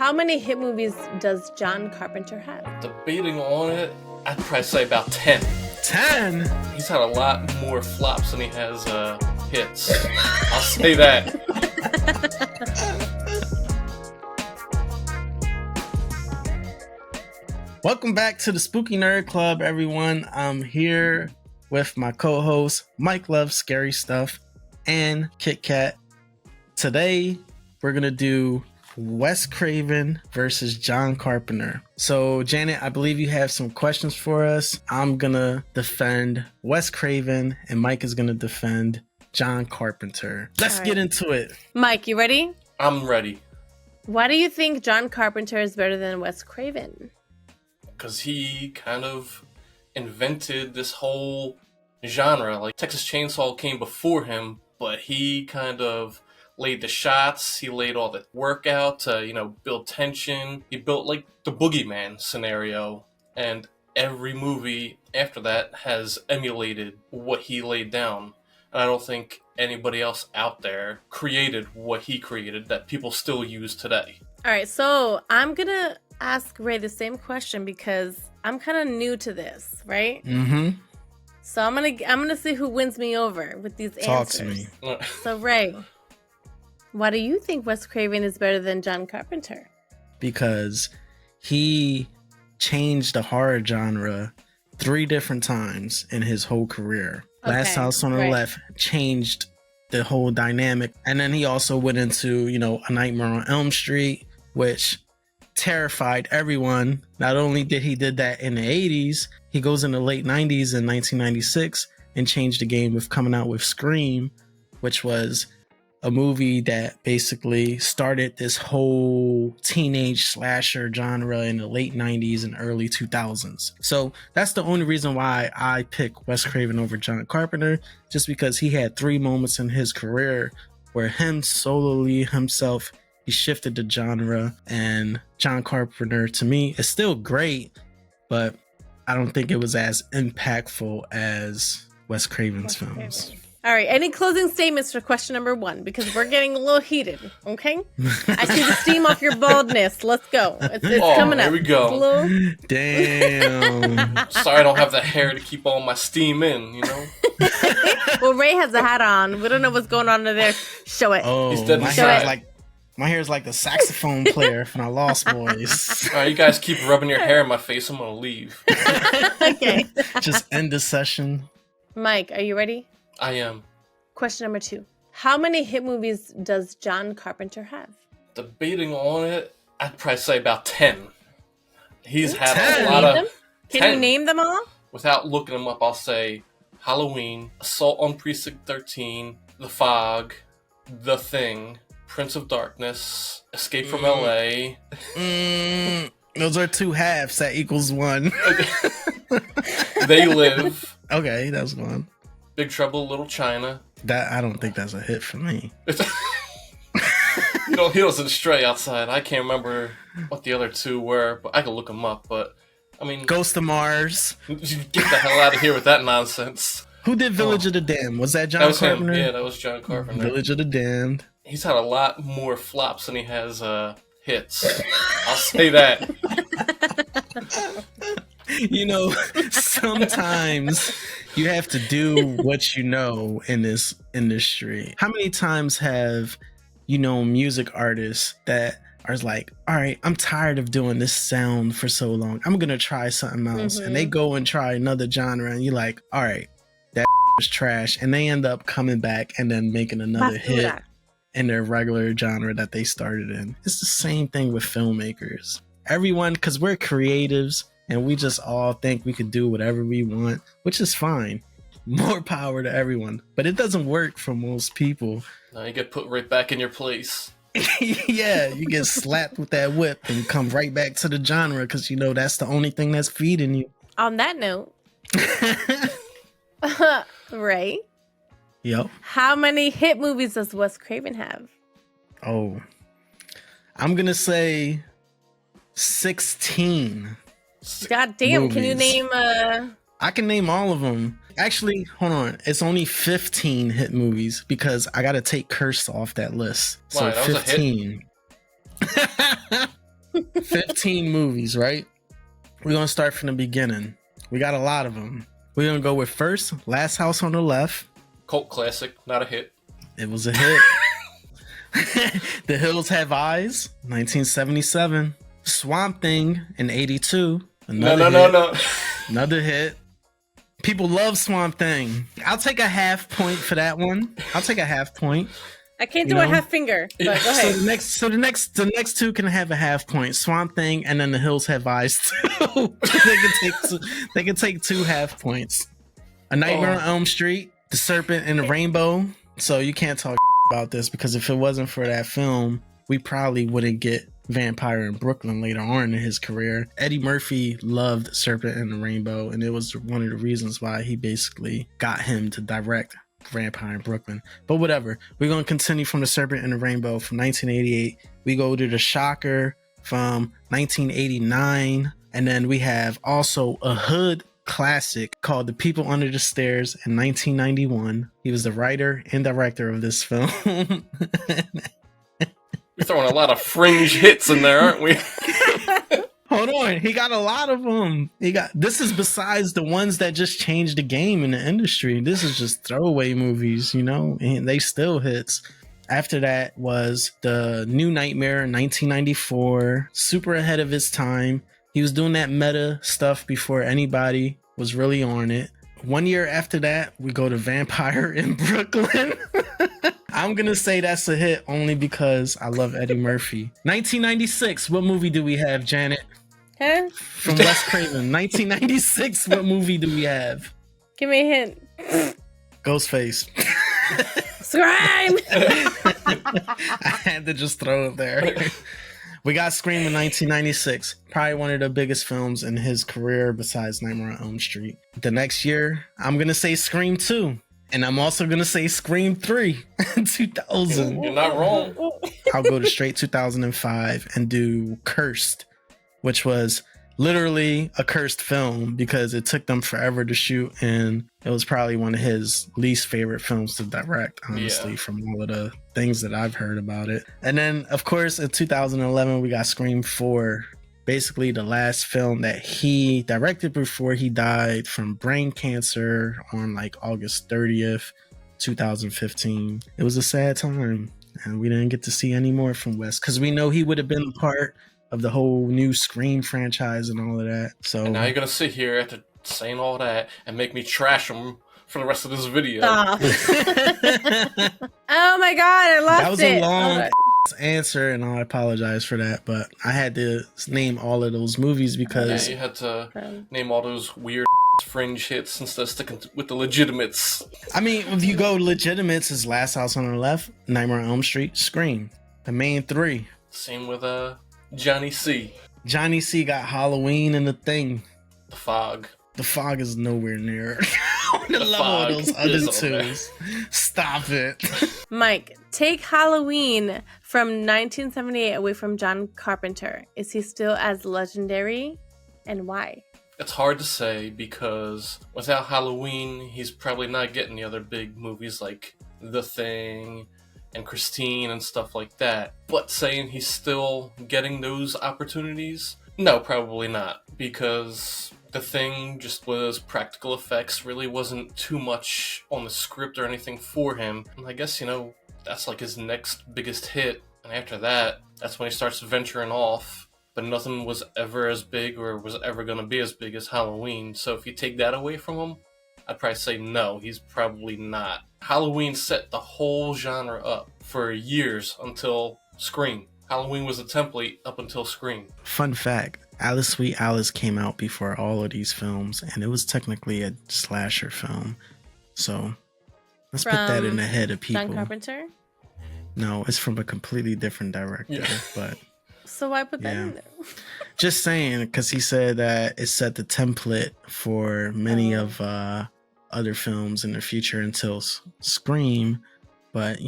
How many hit movies does John Carpenter have? Debating on it, I'd probably say about 10. 10? He's had a lot more flops than he has hits. I'll say that. Welcome back to the Spooky Nerd Club, everyone. I'm here with my co-host, Mike Loves Scary Stuff, and Kit Kat. Today, we're going to do Wes Craven versus John Carpenter. So, Janet, I believe you have some questions for us. I'm going to defend Wes Craven, and Mike is going to defend John Carpenter. Let's get into it. Mike, you ready? I'm ready. Why do you think John Carpenter is better than Wes Craven? Because he kind of invented this whole genre. Like, Texas Chainsaw came before him, but he kind of laid the shots. He laid all the work out to, build tension. He built, like, the boogeyman scenario. And every movie after that has emulated what he laid down. And I don't think anybody else out there created what he created that people still use today. All right, so I'm going to ask Ray the same question because I'm kind of new to this, right? Mm-hmm. So I'm gonna see who wins me over with these answers. Talk to me. So Ray, why do you think Wes Craven is better than John Carpenter? Because he changed the horror genre 3 different times in his whole career. Last House on the Left changed the whole dynamic. And then he also went into, A Nightmare on Elm Street, which terrified everyone. Not only did he did that in the 80s, he goes in the late 90s in 1996 and changed the game with coming out with Scream, which was a movie that basically started this whole teenage slasher genre in the late 90s and early 2000s. So that's the only reason why I pick Wes Craven over John Carpenter, just because he had 3 moments in his career where himself, he shifted the genre, and John Carpenter, to me, is still great, but I don't think it was as impactful as Wes Craven's films. All right, any closing statements for question number 1? Because we're getting a little heated, okay? I see the steam off your baldness. Let's go. It's coming up. Here we go. Damn. Sorry I don't have the hair to keep all my steam in, Well, Ray has a hat on. We don't know what's going on in there. Show it. Oh, He's dead inside. My hair is like the saxophone player from the Lost Boys. All right, you guys keep rubbing your hair in my face. I'm going to leave. Okay. Just end the session. Mike, are you ready? I am. Question number 2. How many hit movies does John Carpenter have? Debating on it, I'd probably say about 10. He's had 10? a lot of... Can you name them all? Without looking them up, I'll say Halloween, Assault on Precinct 13, The Fog, The Thing, Prince of Darkness, Escape from L.A. Those are 2 halves. That equals 1. They Live. Okay, that's 1. Big Trouble in Little China. That I don't think that's a hit for me. He doesn't stray outside. I can't remember what the other 2 were, but I can look them up. But I mean, Ghost of Mars. Get the hell out of here with that nonsense. Who did Village of the Damned? Was that John That was Carpenter? him. Yeah, that was John Carpenter. Village of the Damned. He's had a lot more flops than he has hits. I'll say that. Sometimes you have to do what you know in this industry. How many times have music artists that are like, all right, I'm tired of doing this sound for so long, I'm gonna try something else. And they go and try another genre, and you're like, all right, that was trash, and they end up coming back and then making another hit in their regular genre that they started in. It's the same thing with filmmakers. Everyone, because we're creatives and we just all think we could do whatever we want, which is fine. More power to everyone. But it doesn't work for most people. No, you get put right back in your place. Yeah, you get slapped with that whip and come right back to the genre because that's the only thing that's feeding you. On that note, Ray. Yep. How many hit movies does Wes Craven have? Oh, I'm gonna say 16. God damn! Movies. Can you name? I can name all of them. Actually, hold on. It's only 15 hit movies because I got to take Curse off that list. So Wow, that 15. 15 movies, right? We're going to start from the beginning. We got a lot of them. We're going to go with first, Last House on the Left. Cult classic, not a hit. It was a hit. The Hills Have Eyes, 1977. Swamp Thing in 82. No. Another hit. People love Swamp Thing. I'll take a half point for that one. I'll take a half point. I can't do a half finger, but go ahead. So the next two can have a half point. Swamp Thing and then The Hills Have Eyes too. They can take 2 half points. A Nightmare on Elm Street, The Serpent and the Rainbow. So you can't talk about this because if it wasn't for that film, we probably wouldn't get Vampire in Brooklyn later on in his career. Eddie Murphy loved Serpent and the Rainbow, and it was one of the reasons why he basically got him to direct Vampire in Brooklyn. But whatever, we're going to continue from The Serpent and the Rainbow from 1988. We go to The Shocker from 1989, and then we have also a hood classic called The People Under the Stairs in 1991. He was the writer and director of this film. We're throwing a lot of fringe hits in there, aren't we? Hold on, he got a lot of them. This is besides the ones that just changed the game in the industry. This is just throwaway movies, and they still hits. After that was The New Nightmare in 1994, super ahead of his time. He was doing that meta stuff before anybody was really on it. 1 year after that, we go to Vampire in Brooklyn. I'm going to say that's a hit only because I love Eddie Murphy. 1996, what movie do we have, Janet? Huh? From Wes Craven. 1996, what movie do we have? Give me a hint. Ghostface. Scream! I had to just throw it there. We got Scream in 1996. Probably one of the biggest films in his career besides Nightmare on Elm Street. The next year, I'm going to say Scream 2. And I'm also going to say Scream 3 in 2000. You're not wrong. I'll go to straight 2005 and do Cursed, which was literally a cursed film because it took them forever to shoot. And it was probably one of his least favorite films to direct, honestly, from all of the things that I've heard about it. And then, of course, in 2011, we got Scream 4. Basically the last film that he directed before he died from brain cancer on like August 30th, 2015. It was a sad time and we didn't get to see any more from Wes because we know he would have been part of the whole new Scream franchise and all of that. So and now you're going to sit here after saying all that and make me trash him for the rest of this video. Oh my God, I lost it. That was a long answer and I apologize for that, but I had to name all of those movies because you had to name all those weird fringe hits instead of sticking with the legitimates. I mean, if you go legitimates, is Last House on the Left, Nightmare on Elm Street, Scream, the main 3. Same with Johnny C. Johnny C got Halloween and The Thing. The Fog. The Fog is nowhere near on the level of those other twos. Stop it. Mike, take Halloween from 1978 away from John Carpenter. Is he still as legendary, and why? It's hard to say because without Halloween, he's probably not getting the other big movies like The Thing and Christine and stuff like that. But saying he's still getting those opportunities? No, probably not, because The Thing just was practical effects, really wasn't too much on the script or anything for him. And I guess, that's like his next biggest hit. And after that, that's when he starts venturing off. But nothing was ever as big or was ever going to be as big as Halloween. So if you take that away from him, I'd probably say no, he's probably not. Halloween set the whole genre up for years until Scream. Halloween was the template up until Scream. Fun fact, Alice Sweet Alice came out before all of these films, and it was technically a slasher film. So let's put that in the head of people. John Carpenter? No, it's from a completely different director, but... So why put that in there? Just saying, because he said that it set the template for many of other films in the future until Scream. But,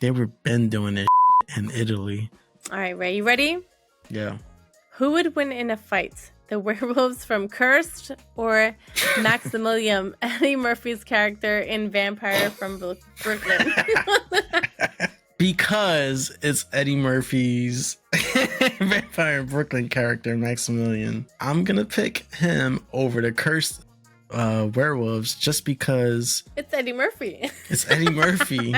they were been doing this in Italy. All right, Ray, you ready? Yeah. Who would win in a fight? The werewolves from Cursed or Maximilian, Eddie Murphy's character in Vampire from Brooklyn? Because it's Eddie Murphy's Vampire in Brooklyn character, Maximilian. I'm gonna pick him over the cursed werewolves just because it's Eddie Murphy. It's Eddie Murphy.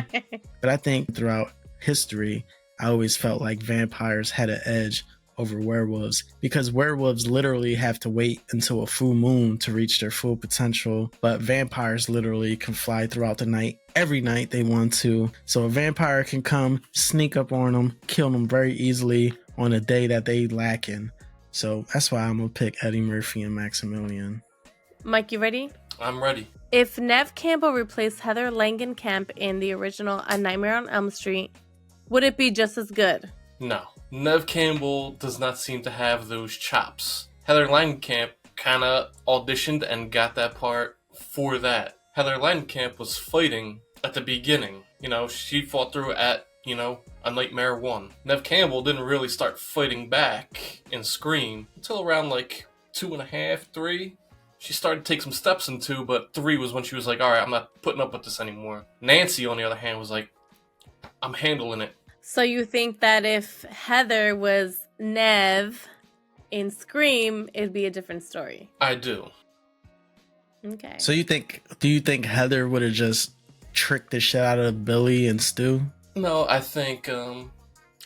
But I think throughout history, I always felt like vampires had an edge over werewolves because werewolves literally have to wait until a full moon to reach their full potential, but vampires literally can fly throughout the night every night they want to. So a vampire can come, sneak up on them, kill them very easily on a day that they lacking. So that's why I'm gonna pick Eddie Murphy and Maximilian. Mike, you ready? I'm ready. If Neve Campbell replaced Heather Langenkamp in the original A Nightmare on Elm Street, would it be just as good? No. Neve Campbell does not seem to have those chops. Heather Langenkamp kind of auditioned and got that part for that. Heather Langenkamp was fighting at the beginning. She fought through at, A Nightmare 1. Neve Campbell didn't really start fighting back in Scream until around 2.5, 3. She started to take some steps in 2, but 3 was when she was like, all right, I'm not putting up with this anymore. Nancy, on the other hand, was like, I'm handling it. So you think that if Heather was Neve in Scream, it'd be a different story? I do. Okay. So do you think Heather would have just tricked the shit out of Billy and Stu? No, I think, I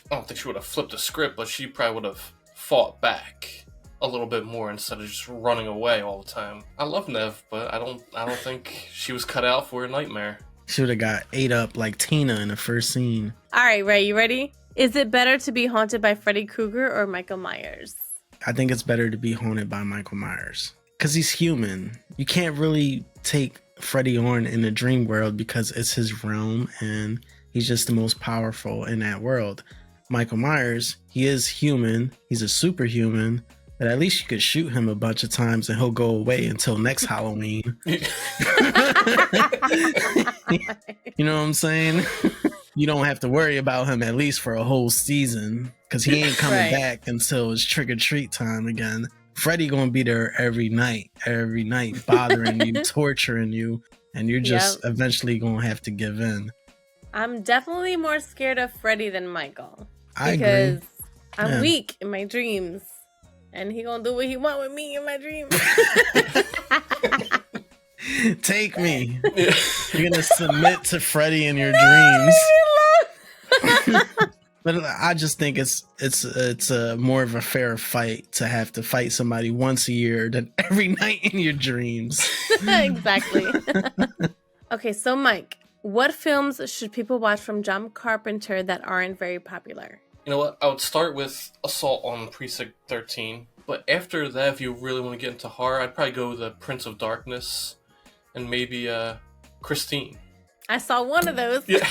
don't think she would have flipped the script, but she probably would have fought back a little bit more instead of just running away all the time. I love Neve, but I don't think she was cut out for a nightmare. She would have got ate up like Tina in the first scene. All right, Ray, you ready? Is it better to be haunted by Freddy Krueger or Michael Myers? I think it's better to be haunted by Michael Myers. Because he's human. You can't really take Freddy on in the dream world because it's his realm and he's just the most powerful in that world. Michael Myers, he is human. He's a superhuman. But at least you could shoot him a bunch of times and he'll go away until next Halloween. You know what I'm saying? You don't have to worry about him at least for a whole season because he ain't coming back until it's trick-or-treat time again. Freddy gonna be there every night, bothering you, torturing you, and you're just eventually gonna have to give in. I'm definitely more scared of Freddy than Michael. I agree. Because I'm weak in my dreams. And he gonna do what he want with me in my dreams. Take me. You're gonna submit to Freddy in your dreams. But I just think it's a more of a fair fight to have to fight somebody once a year than every night in your dreams. Exactly. Okay, so Mike, what films should people watch from John Carpenter that aren't very popular? You know what? I would start with Assault on Precinct 13. But after that, if you really want to get into horror, I'd probably go with The Prince of Darkness and maybe Christine. I saw one of those. Yeah.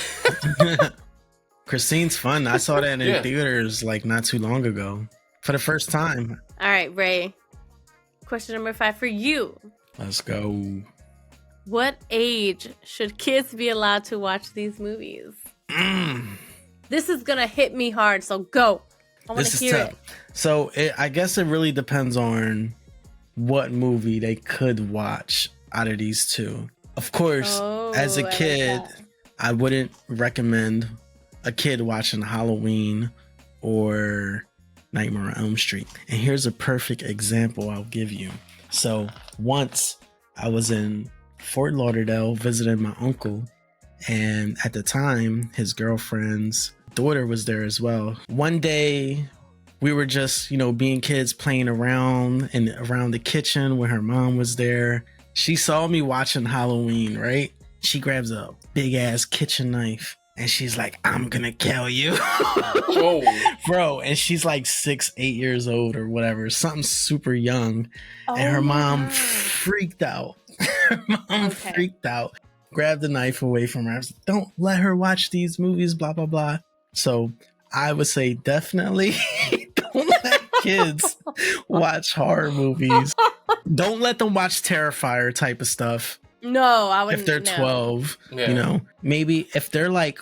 Christine's fun. I saw that in theaters not too long ago for the first time. All right, Ray. Question number 5 for you. Let's go. What age should kids be allowed to watch these movies? This is going to hit me hard, so go. I want to hear it. So I guess it really depends on what movie they could watch out of these two. Of course, as a kid, I wouldn't recommend a kid watching Halloween or Nightmare on Elm Street. And here's a perfect example I'll give you. So once I was in Fort Lauderdale visiting my uncle, and at the time, his girlfriend's daughter was there as well. One day, we were just, being kids playing around the kitchen when her mom was there. She saw me watching Halloween, right? She grabs a big ass kitchen knife and she's like, I'm gonna kill you. Oh. Bro, and she's like 6, 8 years old or whatever, something super young. And her mom freaked out. Freaked out. Grabbed the knife away from her. I was like, don't let her watch these movies, blah, blah, blah. So I would say definitely don't let kids watch horror movies. Don't let them watch Terrifier type of stuff. No, I wouldn't. If they're 12, maybe if they're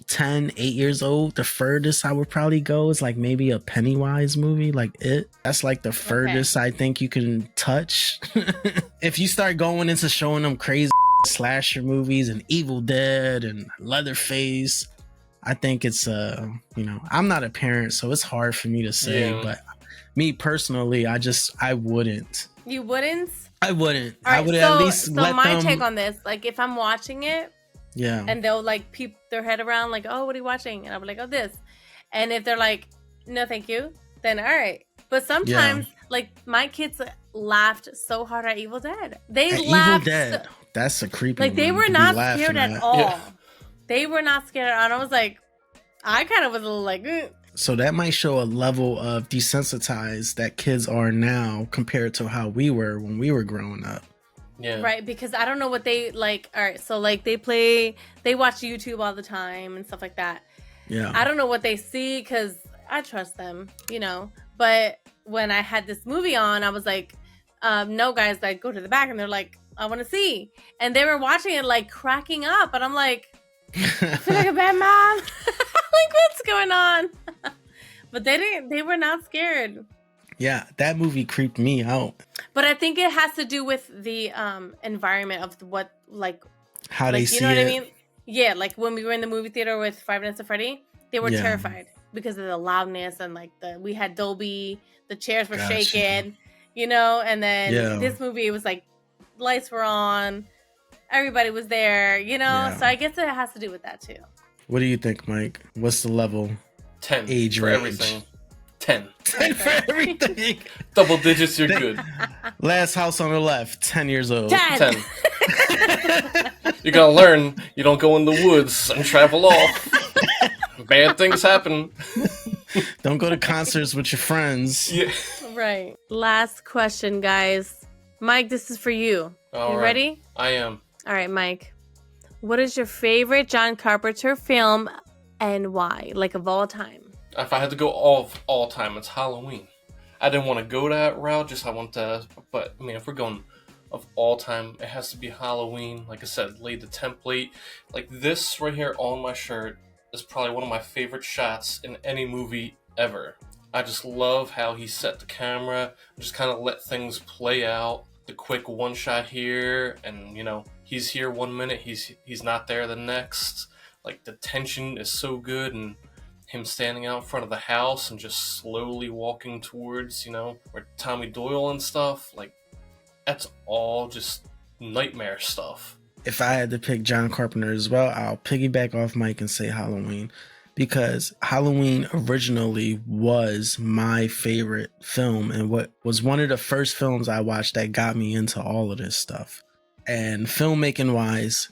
10, 8 years old, the furthest I would probably go is maybe a Pennywise movie, like It. That's the furthest I think you can touch. If you start going into showing them crazy slasher movies and Evil Dead and Leatherface, I think it's I'm not a parent, so it's hard for me to say, but me personally, I wouldn't. You wouldn't? I wouldn't. Right, I would at least let them. So my take on this, like if I'm watching it, and they'll like peep their head around, like, oh, what are you watching? And I'll be like, oh, this. And if they're like, no, thank you, then all right. But sometimes, like my kids laughed so hard at Evil Dead. They laughed. Evil Dead. That's a creepy. Like they were not scared at all. Yeah. They were not scared at all. And I was like, I kind of was a little like. So that might show a level of desensitized that kids are now compared to how we were when we were growing up. Yeah. Right, because I don't know what they like. All right, so like they watch YouTube all the time and stuff like that. Yeah. I don't know what they see because I trust them, But when I had this movie on, I was like, no, guys, like go to the back, and they're like, I want to see, and they were watching it like cracking up, and I'm like, I feel like a bad mom. Like what's going on? But they were not scared. Yeah, that movie creeped me out. But I think it has to do with the environment of what like how they see it. You know what I mean? Yeah, like when we were in the movie theater with Five Nights at Freddy, they were terrified because of the loudness and like we had Dolby, the chairs were shaking, and then this movie it was like lights were on, everybody was there, so I guess it has to do with that too. What do you think, Mike? What's the level? 10 age for range? Everything. 10 for everything. Double digits, you're good. Last house on the left, 10 years old. 10. You're gonna learn you don't go in the woods and travel off. Bad things happen. Don't go to concerts with your friends. Yeah. Right. Last question, guys. Mike, this is for you. All you right. Ready? I am. All right, Mike. What is your favorite John Carpenter film and why? Like of all time? If I had to go all time, it's Halloween. I didn't want to go that route, but I mean, if we're going of all time, it has to be Halloween. Like I said, laid the template. Like this right here on my shirt is probably one of my favorite shots in any movie ever. I just love how he set the camera, just kind of let things play out. The quick one shot here, and he's here 1 minute, he's not there the next. Like the tension is so good, and him standing out in front of the house and just slowly walking towards, where Tommy Doyle and stuff, like that's all just nightmare stuff. If I had to pick John Carpenter as well, I'll piggyback off Mike and say Halloween, because Halloween originally was my favorite film and what was one of the first films I watched that got me into all of this stuff. And filmmaking wise,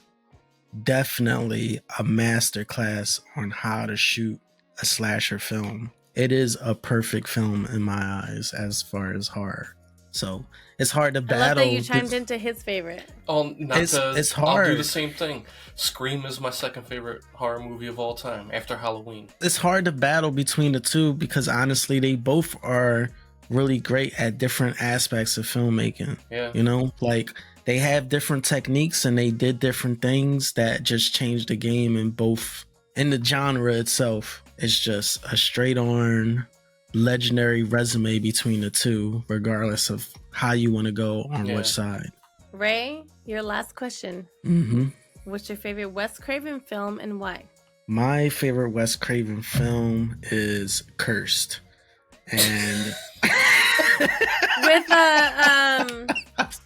definitely a masterclass on how to shoot a slasher film. It is a perfect film in my eyes as far as horror. So it's hard to battle. I love that you chimed into his favorite. It's hard. I'll do the same thing. Scream is my second favorite horror movie of all time after Halloween. It's hard to battle between the two because honestly, they both are really great at different aspects of filmmaking. Yeah. Like they have different techniques and they did different things that just changed the game in both. In the genre itself, it's just a straight on legendary resume between the two, regardless of how you want to go on which side. Ray, your last question. Mm-hmm. What's your favorite Wes Craven film and why? My favorite Wes Craven film is Cursed. And with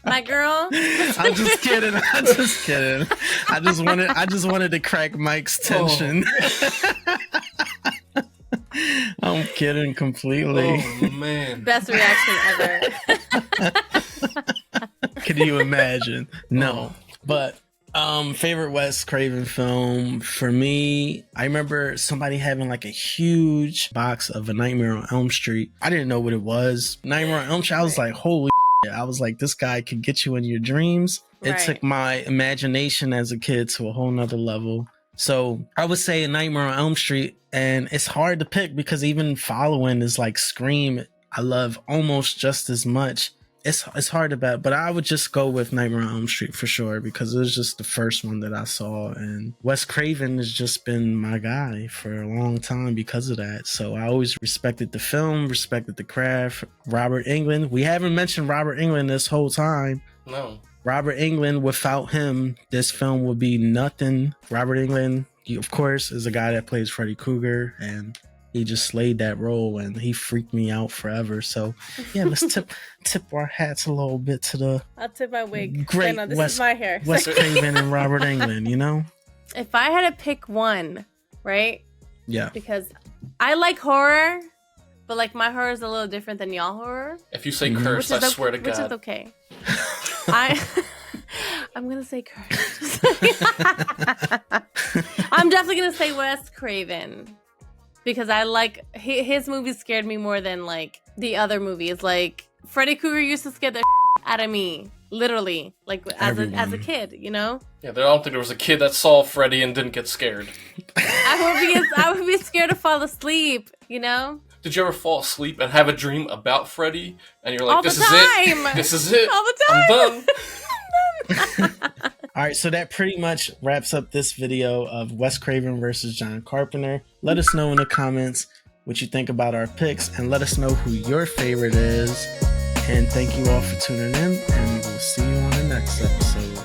my girl. I'm just kidding. I just wanted to crack Mike's tension. I'm kidding completely. Oh man. Best reaction ever. Can you imagine? No. But favorite Wes Craven film for me, I remember somebody having like a huge box of A Nightmare on Elm Street. I didn't know what it was. Nightmare on Elm Street, I was like, holy shit. I was like, this guy could get you in your dreams. It took my imagination as a kid to a whole nother level. So I would say A Nightmare on Elm Street, and it's hard to pick because even following is like Scream. I love almost just as much. It's hard to bet, but I would just go with Nightmare on Elm Street for sure because it was just the first one that I saw, and Wes Craven has just been my guy for a long time because of that. So I always respected the film, respected the craft. Robert Englund. We haven't mentioned Robert Englund this whole time. No. Robert Englund, without him, this film would be nothing. Robert Englund, of course, is a guy that plays Freddy Krueger, and he just slayed that role, and he freaked me out forever. So, yeah, let's tip our hats a little bit to the. I'll tip my wig. Great, no, this is my hair. Wes Craven and Robert Englund. You know. If I had to pick one, right? Yeah. Because I like horror, but like my horror is a little different than y'all horror. If you say curse, I swear to God. Which is okay. I'm gonna say curse. I'm definitely gonna say Wes Craven because I like his movies scared me more than like the other movies. Like Freddy Krueger used to scare the out of me, literally, like as a kid, you know. Yeah, I don't think there was a kid that saw Freddy and didn't get scared. I would be scared to fall asleep, you know. Did you ever fall asleep and have a dream about Freddy? And you're like, all this the is time. it. This is it. All the time. I'm done. All right, so that pretty much wraps up this video of Wes Craven versus John Carpenter. Let us know in the comments what you think about our picks, and let us know who your favorite is. And thank you all for tuning in, and we'll see you on the next episode.